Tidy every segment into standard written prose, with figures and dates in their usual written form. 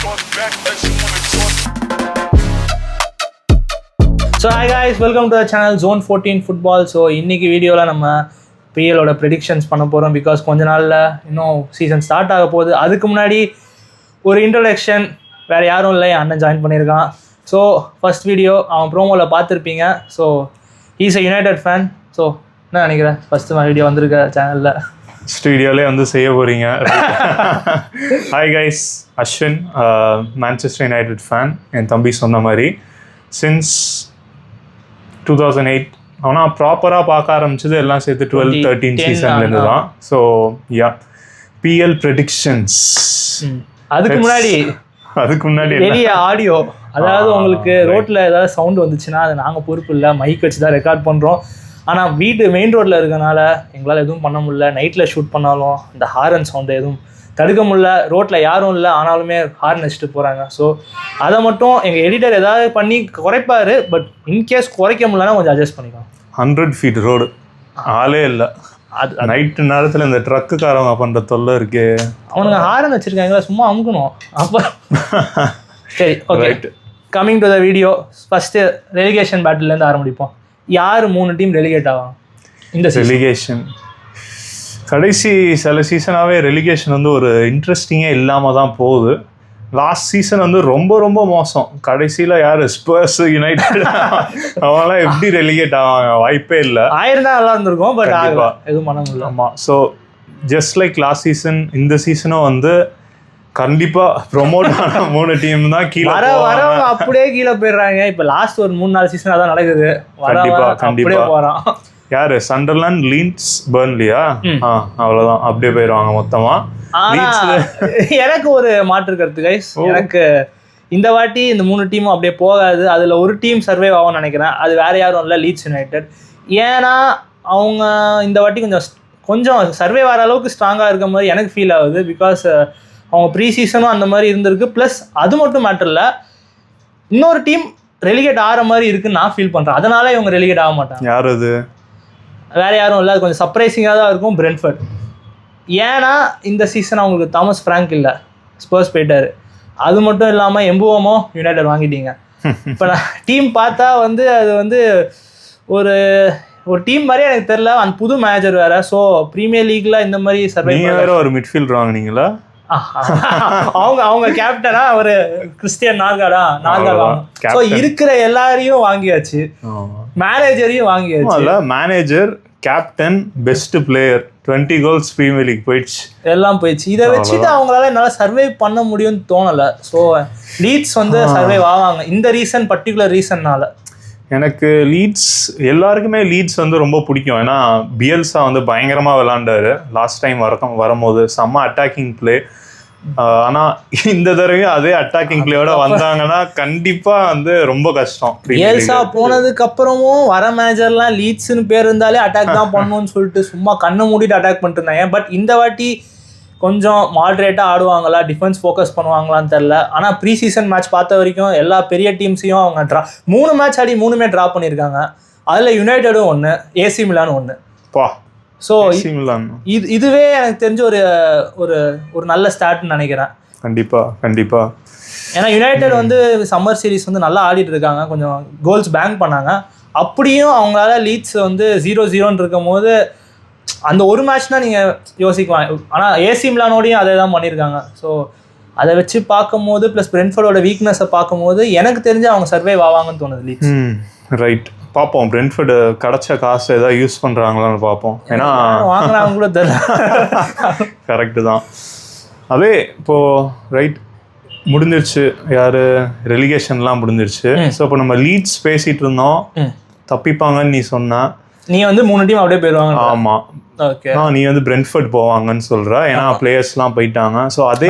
So hi guys, welcome to the channel Zone 14 Football. So இன்னைக்கு வீடியோவில் நம்ம பிஎலோட predictions பண்ண போகிறோம். பிகாஸ் கொஞ்ச நாளில் இன்னும் சீசன் ஸ்டார்ட் ஆக போகுது. அதுக்கு முன்னாடி ஒரு இன்ட்ரோடக்ஷன், வேறு யாரும் இல்லை, அண்ணன் ஜாயின் பண்ணியிருக்கான். ஸோ ஃபர்ஸ்ட் வீடியோ அவன் ப்ரோமோவில் பார்த்துருப்பீங்க. So he's a United fan. So என்ன நினைக்கிறேன், ஃபஸ்ட்டு வீடியோ வந்திருக்க சேனலில் ஃபஸ்ட் வீடியோலே வந்து செய்ய போகிறீங்க. Hi guys, Ashwin, Manchester United fan. என் தம்பி சொன்ன மாதிரி சின்ஸ் 2008. ஆனால் ப்ராப்பராக பார்க்க ஆரம்பிச்சது எல்லாம் சேர்த்து 12-13 சீசன்லேருந்து தான். So ya, PL predictions. அதுக்கு முன்னாடி வெளியே ஆடியோ, அதாவது உங்களுக்கு ரோட்டில் ஏதாவது சவுண்டு வந்துச்சுன்னா அது நாங்கள் பொறுப்பு இல்லை, மைக் வச்சு தான் ரெக்கார்ட் பண்ணுறோம். ஆனால் மெயின் ரோட்டில் இருக்கனால எங்களால் எதுவும் பண்ண முடியல. நைட்டில் ஷூட் பண்ணாலும் இந்த ஹாரன் சவுண்டை எதுவும் தடுக்க முடியல. ரோட்டில் யாரும் இல்லை, ஆனாலுமே ஹார்ன் வச்சுட்டு போகிறாங்க. ஸோ அதை மட்டும் எங்கள் எடிட்டர் ஏதாவது பண்ணி குறைப்பார். பட் இன்கேஸ் குறைக்க முடியலன்னா கொஞ்சம் அட்ஜஸ்ட் பண்ணிக்கலாம். 100 feet ரோடு, ஆளே இல்லை. அது நைட்டு நேரத்தில் இந்த ட்ரக்குக்காரவங்க பண்ணுற தொல்லை இருக்கு. அவனுங்க ஹாரன் வச்சுருக்காங்களா, சும்மா அமுக்கணும். அப்போ சரி, okay. Coming to the video, first relegation பேட்டிலேருந்து ஆரம்பிப்போம். யார் 3 டீம் ரெலிகேட் ஆவாங்க இந்த ரெலிகேஷன்? கடைசி சில சீசனாகவே ரெலிகேஷன் வந்து ஒரு இன்ட்ரெஸ்டிங்கே இல்லாமல் தான் போகுது. லாஸ்ட் சீசன் வந்து ரொம்ப ரொம்ப மோசம். கடைசியில் யார், ஸ்பர்ஸ், யுனைடெட், அவங்களாம் எப்படி ரெலிகேட் ஆவாங்க? வாய்ப்பே இல்லை. ஆயிரம் தான் நல்லா இருந்திருக்கும், பட் எதுவும் பண்ண முடியல. ஆமாம். So just like last season, இந்த சீசனும் வந்து கண்டிப்பாக ப்ரொமோட் ஆன 3 டீம் தான் கீழே வரவங்க அப்படியே கீழே போயிடுறாங்க. இப்போ லாஸ்ட் ஒரு 3-4 சீசன் அதான் நடக்குது. கண்டிப்பாக போகிறான். யார்? சண்டர்லாண்ட், லீட்ஸ், பர்ன்லியா? அவ்வளோதான், அப்படியே போயிடுவாங்க மொத்தமாக. எனக்கு ஒரு மாற்று கருத்து கைஸ். எனக்கு இந்த வாட்டி இந்த 3 டீமும் அப்படியே போகாது. அதில் ஒரு டீம் சர்வைவ் ஆகும்னு நினைக்கிறேன். அது வேறு யாரும் இல்லை, லீட்ஸ் யுனைடெட். ஏன்னா அவங்க இந்த வாட்டி கொஞ்சம் சர்வைவ் ஆகிற அளவுக்கு ஸ்ட்ராங்காக இருக்க மாதிரி எனக்கு ஃபீல் ஆகுது. பிகாஸ் அவங்க ப்ரீ சீசனும் அந்த மாதிரி இருந்திருக்கு. ப்ளஸ் அது மட்டும் மேட்டர் இல்லை, இன்னொரு டீம் ரெலிகேட் ஆகிற மாதிரி இருக்குன்னு நான் ஃபீல் பண்ணுறேன். அதனால இவங்க ரெலிகேட் ஆக மாட்டாங்க. யார் அது? வேறு யாரும் இல்லை, அது கொஞ்சம் சர்ப்ரைசிங்காக தான் இருக்கும். பிரென்ட்ஃபோர்ட். ஏன்னா இந்த சீசன் அவங்களுக்கு தாமஸ் ஃப்ராங்க் இல்லை, ஸ்பர்ஸ் போயிட்டார். அது மட்டும் இல்லாமல் எம்புவோமோ யுனைடெட் வாங்கிட்டீங்க. இப்போ நான் டீம் பார்த்தா வந்து அது வந்து ஒரு டீம் மாதிரியே எனக்கு தெரில. அந்த புது மேனேஜர் வேறு. ஸோ ப்ரீமியர் லீக்ல இந்த மாதிரி சர்வை வேறு ஒரு மிட்ஃபீல்டர் வாங்கினீங்களா? அவங்க கேப்டனா ஒரு கிறிஸ்டியன் நார்காடா. ஸோ இருக்கிற எல்லாரையும் வாங்கியாச்சு, மேனேஜரையும் வாங்கியாச்சு. Manager, captain, best player, 20 goals premier league போயிடுச்சு, எல்லாம் போயிடுச்சு. இதை வச்சுட்டு அவங்களால என்னால் சர்வை பண்ண முடியும்னு தோணலை. ஸோ லீட்ஸ் வந்து சர்வை ஆவாங்க இந்த பர்டிகுலர் ரீசன்னால. எனக்கு லீட்ஸ், எல்லாருக்குமே லீட்ஸ் வந்து ரொம்ப பிடிக்கும். ஏன்னா பியல்ஸா வந்து பயங்கரமாக விளாண்டாரு லாஸ்ட் டைம் வரும்போது, செம்ம அட்டாக்கிங் பிளே. ஆனால் இந்த தடவையும் அதே அட்டாக்கிங் பிளேயோட வந்தாங்கன்னா கண்டிப்பாக வந்து ரொம்ப கஷ்டம். பியல்ஸா போனதுக்கு அப்புறமும் வர மேனேஜர்லாம் லீட்ஸ்னு பேர் இருந்தாலே அட்டாக் தான் பண்ணணும்னு சொல்லிட்டு சும்மா கண்ணை மூடிட்டு அட்டாக் பண்ணிட்டு இருந்தாங்க. பட் இந்த வாட்டி கொஞ்சம் மாட்ரேட்டாக ஆடுவாங்களா, டிஃபென்ஸ் ஃபோக்கஸ் பண்ணுவாங்களான்னு தெரில. ஆனால் ப்ரீ சீசன் மேட்ச் பார்த்த வரைக்கும் எல்லா பெரிய டீம்ஸையும் அவங்க 3 மேட்ச் ஆடி 3மே ட்ரா பண்ணியிருக்காங்க. அதில் யுனைடெடும் 1, ஏசி மிலான் 1. ஸோ இதுவே எனக்கு தெரிஞ்ச ஒரு நல்ல ஸ்டார்ட்னு நினைக்கிறேன். கண்டிப்பாக. ஏன்னா யுனைடெட் வந்து சம்மர் சீரிஸ் வந்து நல்லா ஆடிட்டு இருக்காங்க, கொஞ்சம் கோல்ஸ் பேங்க் பண்ணாங்க. அப்படியும் அவங்களால லீட்ஸ் வந்து 0-0 இருக்கும் போது அந்த ஒரு மேட்ச் தான் நீங்கள் யோசிக்கலாம். ஆனால் ஏசி மிலானோடையும் அதே தான் பண்ணியிருக்காங்க. ஸோ அதை வச்சு பார்க்கும்போது ப்ளஸ் பிரென்ட்ஃபோர்டோட வீக்னஸை பார்க்கும்போது எனக்கு தெரிஞ்சு அவங்க சர்வைவ் ஆவாங்கன்னு தோணுது லீக்ஸ். ரைட், பார்ப்போம். பிரென்ட்ஃபோர்டு கிடைச்ச காசு ஏதாவது யூஸ் பண்ணுறாங்களான்னு பார்ப்போம். ஏன்னா வாங்கினாங்க கூட தெரியல. கரெக்டு தான். அதே இப்போது ரைட் முடிஞ்சிருச்சு, யார் ரெலிகேஷன்லாம் முடிஞ்சிருச்சு. ஸோ இப்போ நம்ம லீட்ஸ் பேசிகிட்டு இருந்தோம், தப்பிப்பாங்கன்னு நீ சொன்ன. நீ வந்து 3 டீம் அப்படியே போயிடுவாங்க. ஆமாம், ஓகே. நீ வந்து பிரென்ட்ஃபோர்ட் போவாங்கன்னு சொல்ற, ஏன்னா பிளேயர்ஸ்லாம் போயிட்டாங்க. ஸோ அதே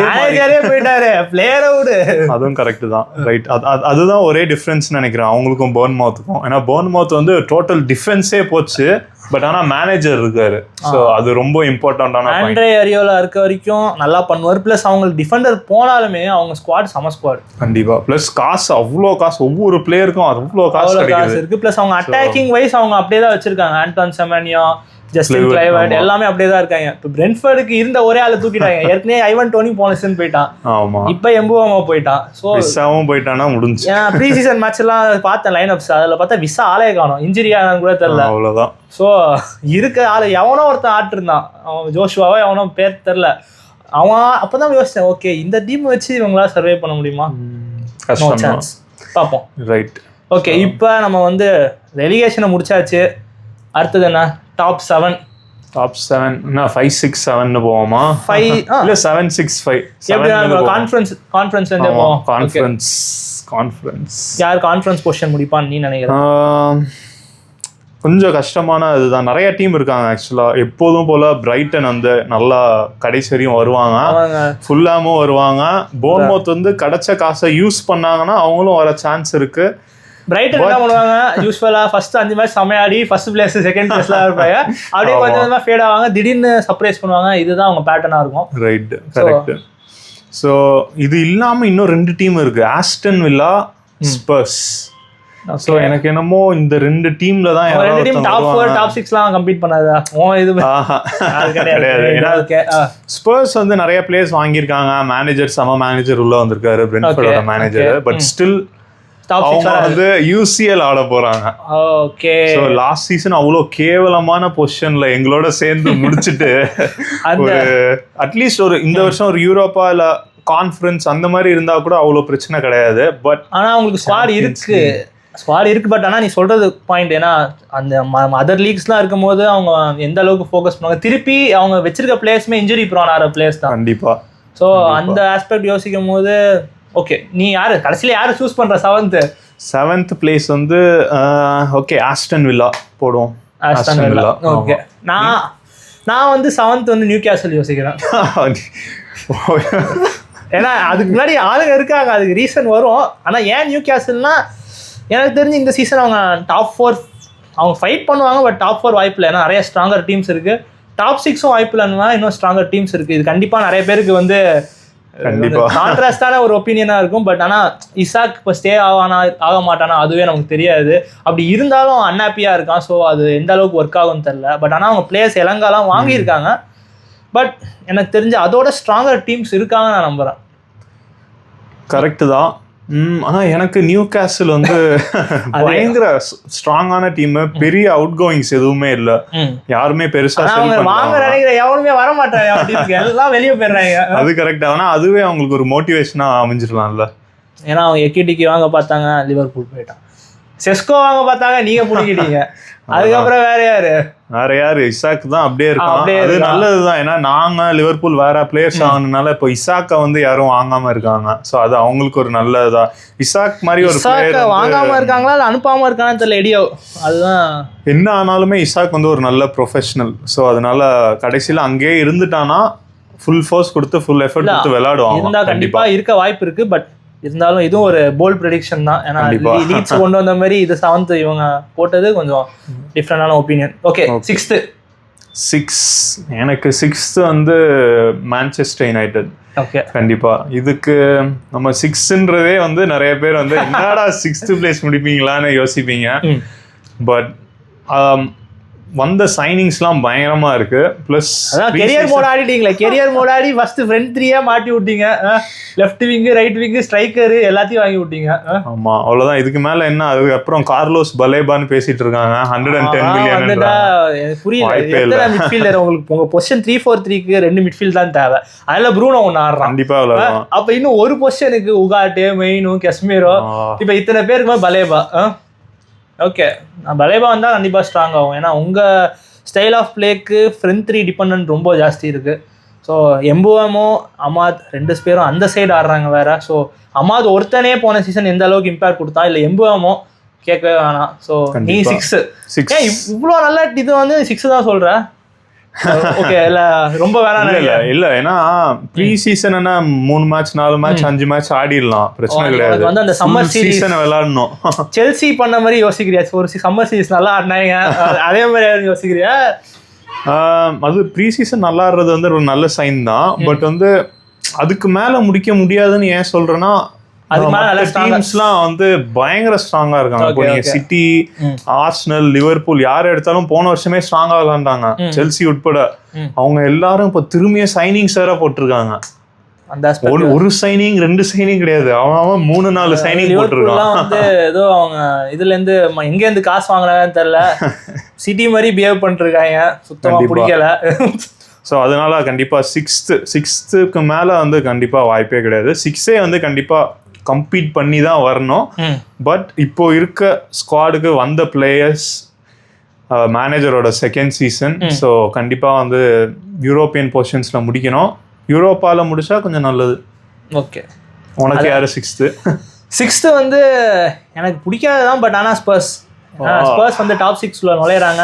போயிட்டாரு பிளேயரை விடு. அதுவும் கரெக்டு தான். ரைட், அதுதான் ஒரே டிஃப்ரென்ஸ் நினைக்கிறேன் அவங்களுக்கும் பர்ன்மவுத்துக்கும். ஏன்னா பர்ன்மவுத் வந்து டோட்டல் டிஃபென்ஸே போச்சு, பட் ஆனால் மேனேஜர் இருக்காரு. ஸோ அது ரொம்ப இம்பார்ட்டன்டான. ஆண்ட்ரே அரியோலா இருக்க வரைக்கும் நல்லா பண்ணுவார். ப்ளஸ் அவங்களுக்கு டிஃபெண்டர் போனாலுமே அவங்க ஸ்குவாட் சம ஸ்குவாட். கண்டிப்பாக. ப்ளஸ் அவ்வளோ காசு ஒவ்வொரு பிளேயருக்கும் அவ்வளோ காசு இருக்கு. ப்ளஸ் அவங்க அட்டாக்கிங் வைஸ் அவங்க அப்படியே தான் வச்சிருக்காங்க. ஆண்டான் செமனியோ, ஜஸ்டின் கிளைவர்ட் எல்லாமே அப்படியே தான் இருக்காங்க. இப்போ பிரென்ஃபோர்டுக்கு இருந்த ஒரே ஆளை தூக்கிட்டாங்க. ஏற்கனவே ஐவன் டோனி போனஸ்ன்னு போயிட்டான். ஆமா, இப்போ எம்புவாமா போயிட்டான். ஸோ விசாவும் போயிட்டானா முடிஞ்சு. ப்ரீ சீசன் மேட்ச் எல்லாம் பார்த்தேன் லைன் அப்ஸ், அதில் பார்த்தா விசா ஆளே காணும், இன்ஜுரி ஆனான்னு கூட தெரியல. அவ்வளோதான். ஸோ இருக்க ஆள் எவனோ ஒருத்தன் ஆட்டிருந்தான், அவன் ஜோஷுவாவோ எவனோ பேர் தெரில. அவன் அப்போதான் யோசிச்சேன், ஓகே இந்த டீம் வச்சு இவங்களால சர்வே பண்ண முடியுமா? கஷ்டம். பார்ப்போம். ரைட். ஓகே, இப்போ நம்ம வந்து ரெலிகேஷனை முடிச்சாச்சு. அடுத்தது என்ன? டாப் 7. டாப் 7 என்ன 5 6 7ன்னு போவோமா? 5 இல்ல 7 6 5 எப்படி கான்ஃபரன்ஸ் வந்து போவோம். கான்ஃபரன்ஸ் யார் கான்ஃபரன்ஸ் பொசிஷன் முடிப்பான்னு நீ நினைக்கிற? கொஞ்சம் கஷ்டமான இதுதான். நிறைய டீம் இருக்காங்க ஆக்சுவலா. எப்போதும் போல பிரைட்டன் வந்து நல்லா கடைசி வரையும் வருவாங்க, ஃபுல்லாமும் வருவாங்க. போர்ன்மவுத் வந்து கிடைச்ச காசை யூஸ் பண்ணாங்கன்னா அவங்களும் வர சான்ஸ் இருக்கு. பிரைட்டன் என்ன பண்ணுவாங்க, யூஸ்வலா ஃபர்ஸ்ட் 5 மேட்ச் சமையாடி ஃபர்ஸ்ட் பிளேஸ் செகண்ட் பிளேஸ்ல இருப்பாங்க. அப்படியே கொஞ்சம் கொஞ்சமா ஃபேட் ஆவாங்க, திடீர்னு சர்ப்ரைஸ் பண்ணுவாங்க. இதுதான் அவங்க பேட்டர்னா இருக்கும். Right, correct. ஸோ இது இல்லாம இன்னும் 2 டீம் இருக்கு, ஆஸ்டன் வில்லா, ஸ்பர்ஸ். ஸோ எனக்கு என்னமோ இந்த 2 டீம்ல தான் டாப் 4 டாப் 6லாம் கம்பீட் பண்ணாதா? கிடையாது. ஸ்பர்ஸ் வந்து நிறைய பிளேயர்ஸ் வாங்கியிருக்காங்க. மேனேஜர் சம மேனேஜர் உள்ள வந்திருக்காரு, பிரென்ட்ஃபோர்டோட மேனேஜர். பட் ஸ்டில் அவங்க வந்து யூசிஎல் ஆட போறாங்க. ஓகே. சோ லாஸ்ட் சீசன் அவ்வளோ கேவலமான பொசிஷன்ல எங்களோட சேர்ந்து முடிச்சிட்டு ஒரு அட்லீஸ்ட் ஒரு இந்த வருஷம் ஒரு யூரோப்பா இல்ல கான்ஃபரன்ஸ் அந்த மாதிரி இருந்தா கூட அவ்வளோ பிரச்சனை கிடையாது. பட் ஆனா அவங்களுக்கு ஸ்குவாட் இருக்கு. பட் ஆனா நீ சொல்றது பாயிண்ட், ஏன்னா அந்த அதர் லீக்ஸ்லாம் இருக்கும் போது அவங்க எந்த அளவுக்கு ஃபோக்கஸ் பண்ணுவாங்க. திருப்பி அவங்க வச்சிருக்க பிளேயர்ஸ்மே இன்ஜுரி ப்ரோன் ஆகிற பிளேயர்ஸ் தான் கண்டிப்பா. ஸோ அந்த ஆஸ்பெக்ட் யோசிக்கும் போது ஓகே, நீ யாரு கடைசியில யாரு சூஸ் பண்ற? 7th பிளேஸ் வந்து ஓகே ஆஸ்டன் வில்லா போடுவோம். Aston villa. ஓகே, நான் வந்து 7th வந்து நியூ கேசல் யோசிக்கிறேன். ஏன்னா அதுக்கு முன்னாடி ஆளுங்க இருக்காங்க, அதுக்கு ரீசன் வரும். ஆனா ஏன் நியூ கேசல்னா, எனக்கு தெரிஞ்சு இந்த சீசன் அவங்க டாப் 4 அவங்க ஃபைட் பண்ணுவாங்க. பட் டாப் 4 வாய்ப்பு இல்லை, ஏன்னா நிறைய ஸ்ட்ராங்கர் டீம்ஸ் இருக்கு. டாப் 6ம் வாய்ப்பு இல்லைன்னா இன்னும் ஸ்ட்ராங்கர் டீம்ஸ் இருக்கு. இது கண்டிப்பா நிறைய பேருக்கு வந்து கான்ட்ராஸ்டான ஒரு ஒப்பீனியனா இருக்கும். பட் ஆனா இசாக் இப்போ ஸ்டே ஆக மாட்டானா அதுவே நமக்கு தெரியாது. அப்படி இருந்தாலும் அன்ஹாப்பியா இருக்கான். ஸோ அது எந்த அளவுக்கு ஒர்க் ஆகும்னு தெரியல. பட் ஆனால் அவங்க பிளேயர்ஸ் இலங்காலாம் வாங்கியிருக்காங்க. பட் எனக்கு தெரிஞ்சு அதோட ஸ்ட்ராங்கர் டீம்ஸ் இருக்காங்கன்னு நான் நம்புறேன். கரெக்டு தான். ஆனா எனக்கு நியூ கேசல் வந்து பயங்கர ஸ்ட்ராங்கான டீம். பெரிய அவுட் கோயிங்ஸ் எதுவுமே இல்ல, யாருமே பெருசா எவனுமே வர மாட்டாங்க, எல்லாம் வெளியே போயிடுறாங்க. அது கரெக்ட். ஆனா அதுவே அவங்களுக்கு ஒரு மோட்டிவேஷனா அமைஞ்சிடலாம்ல. ஏன்னா அவங்க எக்கிடிக்கு வாங்க பார்த்தாங்க, லிவர்பூல் போயிட்டான். செஸ்கோ வாங்க பார்த்தாங்க, நீங்க பிடிக்கிட்டீங்க. அதுக்கப்புறம் வேற யாரு இசாக் தான் அப்படியே இருக்கான். அது நல்லதுதான். ஏன்னா நாங்க லிவர்பூல் வேற பிளேயர்ஸ் ஆகணும்னால இப்போ இசாக்கை வந்து யாரும் வாங்காம இருக்காங்க. ஸோ அது அவங்களுக்கு ஒரு நல்லதுதான். இசாக் மாதிரி ஒரு பிளேயர் வாங்காம இருக்காங்களா இல்ல அனுப்பாம இருக்கான்னு தெரியல. எடியோ அதுதான் என்ன ஆனாலுமே இசாக் வந்து ஒரு நல்ல ப்ரொஃபஷனல். ஸோ அதனால கடைசியில அங்கேயே இருந்துட்டானா ஃபுல் ஃபோர்ஸ் கொடுத்து ஃபுல் எஃபர்ட் கொடுத்து விளையாடுவாங்க. கண்டிப்பா இருக்க வாய்ப்பு இருக்கு. பட் இருந்தாலும் இதுவும் ஒரு போல்ட் ப்ரெடிக்ஷன் தான். ஏன்னா லீட்ஸ் கொண்டு வந்த மாதிரி இது 7th இவங்க போட்டது கொஞ்சம் டிஃப்ரெண்டான ஒப்பீனியன். ஓகே, 6th எனக்கு 6th வந்து மான்செஸ்டர் யுனைடெட். ஓகே, கண்டிப்பா. இதுக்கு நம்ம 6ன்றதே வந்து நிறைய பேர் வந்து என்னடா 6th பிளேஸ் முடிப்பீங்களான்னு யோசிப்பீங்க. பட் வந்த சைனிங்ஸ்லாம் பயங்கரமா இருக்கு. பிளஸ் கெரியர் மோட் ஆடிட்டீங்களா? கெரியர் மோட் ஆடி ஃபர்ஸ்ட் ஃப்ரண்ட் 3 மாட்டி விட்டீங்க. Left wing, right wing, striker எல்லாத்தையும் வாங்கி விட்டீங்க. ஆமா, அவ்வளவுதான். இதுக்கு மேல என்ன? அதுக்கப்புறம் கார்லோஸ் பலேபான்னு பேசிட்டு இருக்காங்க. 110 மில்லியன். புரியல எத்தனை மிட்ஃபீல்டர் உங்களுக்கு? உங்க பொசிஷன் 3-4-3க்கு 2 மிட்ஃபீல்ட் தான் தேவை. அதுல ப்ரூனோ ஒன்னு ஆடுறான். கண்டிப்பா விளையாடுறான். அப்ப இன்னும் ஒரு பொசிஷனுக்கு உகாட்டே, மெயினும், கஸ்மீரோ, இப்ப இத்தனை பேருக்கு பலேபா. ஓகே, பலேபா வந்தால் கண்டிப்பாக ஸ்ட்ராங் ஆகும். ஏன்னா உங்கள் ஸ்டைல் ஆஃப் பிளேக்கு ஃப்ரண்ட் 3 டிபெண்ட் ரொம்ப ஜாஸ்தி இருக்குது. ஸோ எம்புவமோ அமாத் 2 பேரும் அந்த சைடு ஆடுறாங்க வேற. ஸோ அமாத் ஒருத்தனே போன சீசன் எந்த அளவுக்கு இம்பேக்ட் கொடுத்தா, இல்லை எம்புவமோ கேட்கவே வேணாம். ஸோ நீ 6 ஏன் இவ்வளோ நல்ல இது வந்து 6 தான் சொல்கிற? ஓகே, இல்ல ரொம்ப வேணாம். இல்ல ஏன்னா pre season 3 match 4 match 5 match ஆடிடலாம், பிரச்சனை கிடையாது. வந்து அந்த சம்மர் சீசன் விளையாடணும். செல்சி பண்ண மாதிரி யோசிக்கிறியா? ஒரு சம்மர் சீரிஸ் நல்லா ஆடினாங்க, அதே மாதிரி யோசிக்கிறியா? அது ப்ரீ சீசன் நல்லா ஆடுறது வந்து ஒரு நல்ல சைன் தான். பட் வந்து அதுக்கு மேல முடிக்க முடியாதுன்னு ஏன் சொல்றேன்னா, அதுக்கு மேல நல்ல டீம்ஸ்லாம் வந்து பயங்கர ஸ்ட்ராங்கா இருக்காங்க. இப்போ நீங்க சிட்டி, ஆர்சனல், லிவர்பூல் யார் எடுத்தாலும் போன வருஷமே ஸ்ட்ராங்கா விளையாண்டாங்க, செல்சி உட்பட. அவங்க எல்லாரும் இப்போ திரும்பிய சைனிங்ஸ் வேற போட்டிருக்காங்க. அந்த ஒரு சைனிங் 2 சைனிங் கிடையாது, அவன் 3-4 சைனிங் போட்டிருக்கான். வந்து ஏதோ அவங்க இதுல இருந்து எங்க இருந்து காசு வாங்குறாங்கன்னு தெரியல, சிட்டி மாதிரி பிஹேவ் பண்ணிட்டு இருக்காங்க, சுத்தமா பிடிக்கல. ஸோ அதனால கண்டிப்பா சிக்ஸ்த்துக்கு மேல வந்து கண்டிப்பா வாய்ப்பே கிடையாது. 6 வந்து கண்டிப்பா கம்பீட் பண்ணி தான் வரணும். பட் இப்போ இருக்க ஸ்குவாடுக்கு வந்த பிளேயர்ஸ், மேனேஜரோட செகண்ட் சீசன், ஸோ கண்டிப்பா வந்து யூரோப்பியன் பொசிஷன்ஸ்ல முடிக்கணும். யூரோப்பால முடிச்சா கொஞ்சம் நல்லது. ஓகே, உனக்கு யாரு 6th வந்து எனக்கு பிடிக்காததான். பட் ஆனால் ஸ்பர்ஸ் வந்து டாப் 6ல நுழையிறாங்க.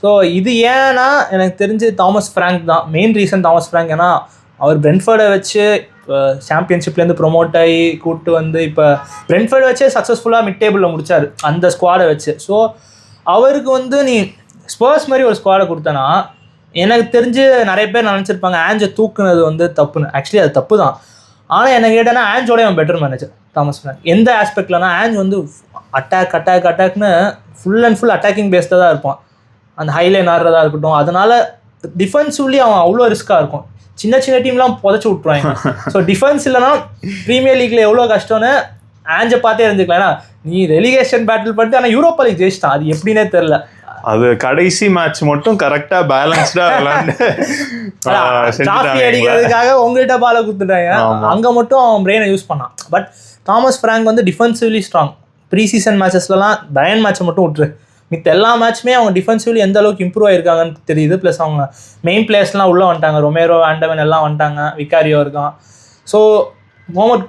ஸோ இது ஏன்னா எனக்கு தெரிஞ்சு தாமஸ் ஃப்ராங்க் தான் மெயின் ரீசன். தாமஸ் ஃப்ராங்க் ஏன்னா அவர் பிரென்ஃபோர்டை வச்சு சாம்பியன்ஷிப்லேருந்து ப்ரொமோட் ஆகி கூப்பிட்டு வந்து இப்போ பிரென்ஃபோர்டை வச்சே சக்ஸஸ்ஃபுல்லாக மிட் டேபிளில் முடிச்சார் அந்த ஸ்குவாடை வச்சு. ஸோ அவருக்கு வந்து நீ ஸ்பர்ஸ் மாதிரி ஒரு ஸ்குவாடை கொடுத்தனா, எனக்கு தெரிஞ்சு நிறைய பேர் நினச்சிருப்பாங்க ஆஞ்சை தூக்குனது வந்து தப்புன்னு. ஆக்சுவலி அது தப்பு தான். ஆனால் என்ன கேட்டேன்னா ஆஞ்சோட அவன் பெட்டர் மேனேஜர் தாமஸ் ஃப்ராங்க். எந்த ஆஸ்பெக்ட்லனா ஆஞ்ச் வந்து அட்டாக்னு ஃபுல் அண்ட் ஃபுல் அட்டாக்கிங் பேஸ்டாக தான் இருப்பான். அந்த ஹைலைன் ஆடுறதா இருக்கட்டும். அதனால டிஃபென்சிவ்லி அவன் அவ்வளோ ரிஸ்க்காக இருக்கும். சின்ன சின்ன டீம்லாம் புதைச்சி விட்ருவாங்க. ஸோ டிஃபென்ஸ் இல்லைனா ப்ரீமியர் லீக்ல எவ்வளோ கஷ்டம்னு ஆஞ்சை பார்த்தே இருந்துக்கலாம். ஏன்னா நீ ரெலிகேஷன் பேட்டில் பண்ணிட்டு ஆனால் யூரோப்பா லீக் ஜெயிச்சிட்டான். அது எப்படின்னே தெரில. அது கடைசி மேட்ச் மட்டும் கரெக்டா பேலன்ஸ்டா விளையாண்டு அடிக்கிறதுக்காக உங்கள்கிட்ட பால குத்துட்டாங்க. அங்க மட்டும் அவன் பிரெயினை யூஸ் பண்ணான். பட் தாமஸ் ஃப்ராங்க் வந்து டிஃபென்சிவ்லி ஸ்ட்ராங். ப்ரீ சீசன் மேட்சஸ்லாம் பயன் மேட்சை மட்டும் விட்டுரு, மித்த எல்லா மேட்சுமே அவங்க டிஃபென்சிவ்லி எந்த அளவுக்கு இம்ப்ரூவ் ஆயிருக்காங்கன்னு தெரியுது. ப்ளஸ் அவங்க மெயின் பிளேயர்ஸ்லாம் உள்ளே வந்துட்டாங்க. ரொமேரோ, ஆண்டவன் எல்லாம் வந்துட்டாங்க. விகாரியோ இருக்கான். ஸோ முகமது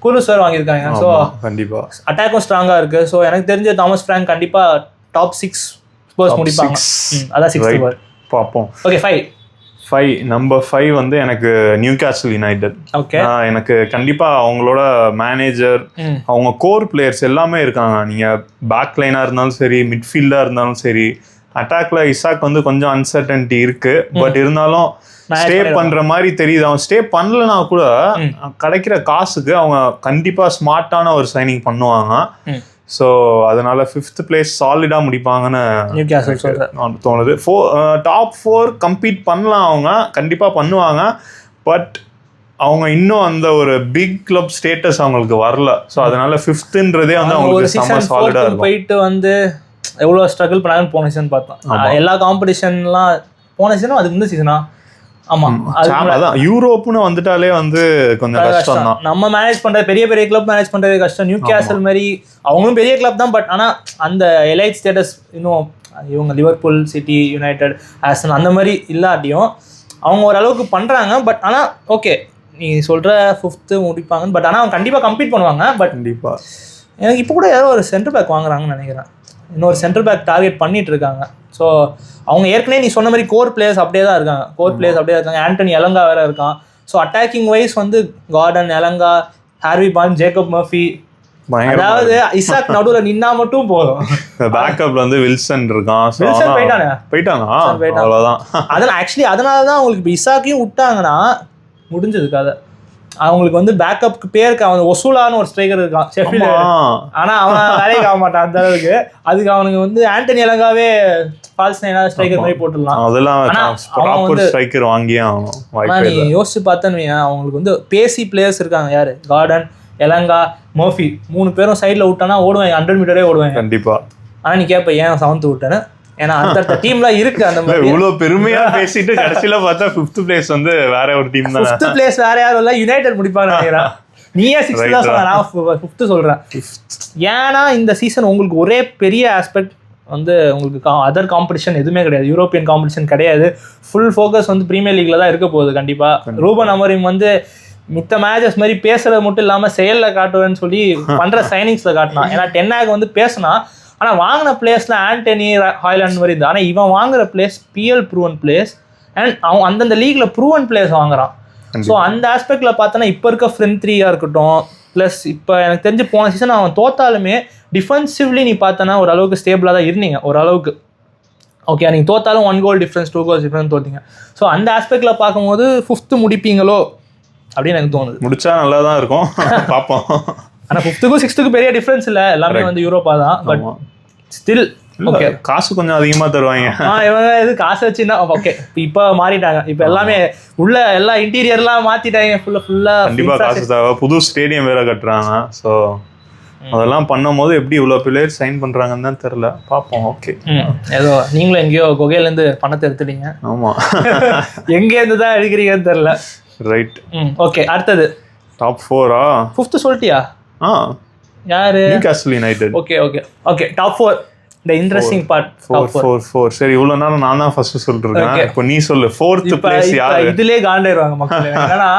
குதுஸ் சார் வாங்கியிருக்காங்க. ஸோ கண்டிப்பாக அட்டாக்கும் ஸ்ட்ராங்காக இருக்குது. ஸோ எனக்கு தெரிஞ்ச தாமஸ் ஃப்ராங்க் கண்டிப்பாக டாப் 6 ஸ்போர்ட்ஸ் முடிப்பாங்க. அதான் 6 பார்ப்போம். ஓகே, 5 நம்பர் 5 வந்து எனக்கு நியூகாசில் யுனைடெட். ஓகே, எனக்கு கண்டிப்பா அவங்களோட மேனேஜர், அவங்க கோர் பிளேயர்ஸ் எல்லாமே இருக்காங்க. நீங்க பேக் லைனா இருந்தாலும் சரி, மிட்ஃபீல்டா இருந்தாலும் சரி, அட்டாக்ல இசாக் வந்து கொஞ்சம் அன்சர்டன்டி இருக்கு. பட் இருந்தாலும் ஸ்டே பண்ற மாதிரி தெரியுது. அவன் ஸ்டே பண்ணலனா கூட கிடைக்கிற காசுக்கு அவங்க கண்டிப்பா ஸ்மார்ட்டான ஒரு சைனிங் பண்ணுவாங்க. ஸோ அதனால 5th பிளேஸ் சாலிடா முடிப்பாங்கன்னு தோணுது. டாப் 4 கம்பீட் பண்ணலாம், அவங்க கண்டிப்பா பண்ணுவாங்க. பட் அவங்க இன்னும் அந்த ஒரு பிக் கிளப் ஸ்டேட்டஸ் அவங்களுக்கு வரல. ஸோ அதனால 5thன்றதே வந்து அவங்களுக்கு செம்ம சாலிடா இருக்கும். போயிட்டு வந்து எவ்வளோ ஸ்ட்ரகிள் பண்ணாங்கன்னு போன சீசன் பார்த்தோம். எல்லா காம்படிஷன்லாம் போன சீசனும் அதுக்கு முந்தைய சீசனா. ஆமா, அதான் யூரோப்னு வந்துட்டாலே வந்து கொஞ்சம் கஷ்டம் தான். நம்ம மேனேஜ் பண்றது பெரிய பெரிய கிளப் மேனேஜ் பண்றது கஷ்டம். நியூகாசல் மாதிரி அவங்களும் பெரிய கிளப் தான். பட் ஆனா அந்த எலைட் ஸ்டேட்டஸ் இன்னும் இவங்க லிவர்பூல், சிட்டி, யுனைடெட், ஆர்சனல் அந்த மாதிரி இல்லாட்டியும் அவங்க ஓரளவுக்கு பண்றாங்க. பட் ஆனா ஓகே, நீ சொல்ற 5th முடிப்பாங்க. பட் ஆனா அவங்க கண்டிப்பா கம்பீட் பண்ணுவாங்க. பட் கண்டிப்பா எனக்கு இப்போ கூட யாரோ ஒரு சென்டர் பேக் வாங்குறாங்கன்னு நினைக்கிறேன். இன்னொரு சென்டர் பேக் டார்கெட் பண்ணிட்டு இருக்காங்க. ஸோ அவங்க ஏற்கனவே நீ சொன்ன மாதிரி கோர் பிளேயர்ஸ் அப்படியே தான் இருக்காங்க. ஆண்டனி எலங்கா வேற இருக்கான். ஸோ அட்டாக்கிங் வைஸ் வந்து கார்டன், எலங்கா, ஹார்வி பான், ஜேக்கப் மர்ஃபி, அதாவது இசாக் நடுவில் நின்னா மட்டும் போதும். பேக்கப்ல வந்து வில்சன் இருக்கான். போயிட்டாங்க. அதனால ஆக்சுவலி அதனால தான் அவங்களுக்கு இப்போ இசாக்கையும் விட்டாங்கன்னா முடிஞ்சது கதை. அவங்களுக்கு வந்து பேக்கப்க்கு பேருக்கு அவன் ஒசூலான்னு ஒரு ஸ்ட்ரைக்கர் இருக்கான் ஷெஃபீல்டு. ஆனா அவன் வேலைக்கு ஆக மாட்டான் அந்த அளவுக்கு. அதுக்கு அவனுக்கு வந்து ஆண்டனி எலங்காவே ஃபால்ஸ் நைனா ஸ்ட்ரைக்கர் மாதிரி போட்டுடலாம். அதெல்லாம் ப்ராப்பர் ஸ்ட்ரைக்கர் வாங்கியே ஆகணும். நீ யோசிச்சு பார்த்தேன்னு அவங்களுக்கு வந்து பேசி பிளேயர்ஸ் இருக்காங்க. யாரு? கார்டன், எலங்கா, மர்ஃபி 3 பேரும் சைட்ல விட்டானா ஓடுவாங்க, 100 மீட்டரே ஓடுவாங்க கண்டிப்பா. ஆனா நீ கேட்ப ஏன் 7th விட்டேன்னு. ஏன்னா அந்த டீம்லாம் இருக்கு. அந்த மாதிரி இவ்வளவு பெருமையா பேசிட்டு கடைசியில பார்த்தா 5th பிளேஸ் வந்து வேற ஒரு டீம் தான். 5th பிளேஸ் வேற யாரும் இல்ல, யுனைடெட் முடிப்பாங்க நினைக்கிறேன். நீயே 6th தான் சொல்ற, நான் 5th சொல்றேன். ஏன்னா இந்த சீசன் உங்களுக்கு ஒரே பெரிய ஆஸ்பெக்ட் வந்து உங்களுக்கு அதர் காம்படிஷன் எதுவுமே கிடையாது. யூரோப்பியன் காம்படிஷன் கிடையாது. ஃபுல் ஃபோக்கஸ் வந்து பிரீமியர் லீக்ல தான் இருக்க போகுது கண்டிப்பா. ரூபன் அமோரிம் வந்து மித்த மேட்சஸ் மாதிரி பேசுறது மட்டும் இல்லாம செயல்ல காட்டுவேன்னு சொல்லி பண்ற சைனிங்ஸ்ல காட்டினான். ஏன்னா டென்னாக் வந்து பேசினா, ஆனால் வாங்கின பிளேஸ்ல ஆண்டனி, ஹாய்லாண்ட் மாதிரி இருந்தா. ஆனால் இவன் வாங்குற players PL proven players and அவன் அந்தந்த லீக்ல ப்ரூவன் பிளேஸ் வாங்குறான். ஸோ அந்த ஆஸ்பெக்ட்ல பார்த்தோன்னா இப்போ இருக்க ஃப்ரெண்ட்ரியா இருக்கட்டும், ப்ளஸ் இப்போ எனக்கு தெரிஞ்சு போன சீசன் அவன் தோத்தாலுமே டிஃபென்சிவ்லி நீ பார்த்தனா ஓரளவுக்கு ஸ்டேபிளாக தான் இருந்தீங்க ஓரளவுக்கு. ஓகே, நீங்கள் தோத்தாலும் 1 கோல் டிஃப்ரென்ஸ் 2 கோல்ஸ் டிஃப்ரென்ஸ் தோத்தீங்க. ஸோ அந்த ஆஸ்பெக்ட்ல பார்க்கும்போது 5th முடிப்பீங்களோ அப்படின்னு எனக்கு தோணுது. முடிச்சா நல்லா தான் இருக்கும், பார்ப்போம். ஆனா 5th-க்கும் 6th-க்கும் பெரிய டிஃபரன்ஸ் இல்ல, எல்லாமே வந்து யூரோப்பா தான். பட் ஸ்டில் ஓகே, காசு கொஞ்சம் அதிகமா தருவாங்க. இவங்க இது காசு வச்சுன்னா ஓகே. இப்ப மாறிட்டாங்க, இப்ப எல்லாமே உள்ள எல்லா இன்டீரியர்லாம் மாத்திட்டாங்க ஃபுல்லா. கண்டிப்பா காசு தேவை, புது ஸ்டேடியம் வேற கட்டுறாங்க. ஸோ அதெல்லாம் பண்ணும் போது எப்படி இவ்வளவு பிளேயர் சைன் பண்றாங்கன்னு தான் தெரியல, பார்ப்போம். ஓகே, ஏதோ நீங்களும் எங்கேயோ குகையில இருந்து பணத்தை எடுத்துட்டீங்க. ஆமா, எங்க இருந்து தான் எடுக்கிறீங்கன்னு தெரியல. ரைட். ஓகே, அடுத்தது டாப் 4-ஆ 5th சொல்லிட்டியா? யாரு? Newcastle United. Okay okay okay, top 4 the interesting part. 4. சரி, இவ்வளவு நேரம் நான் தான் ஃபர்ஸ்ட் சொல்லிட்டு இருக்கேன். இப்போ நீ சொல்லு 4th பிளேஸ் யாரு? இதுலயே காண்டாயிருவாங்க மக்கள். ஏன்னா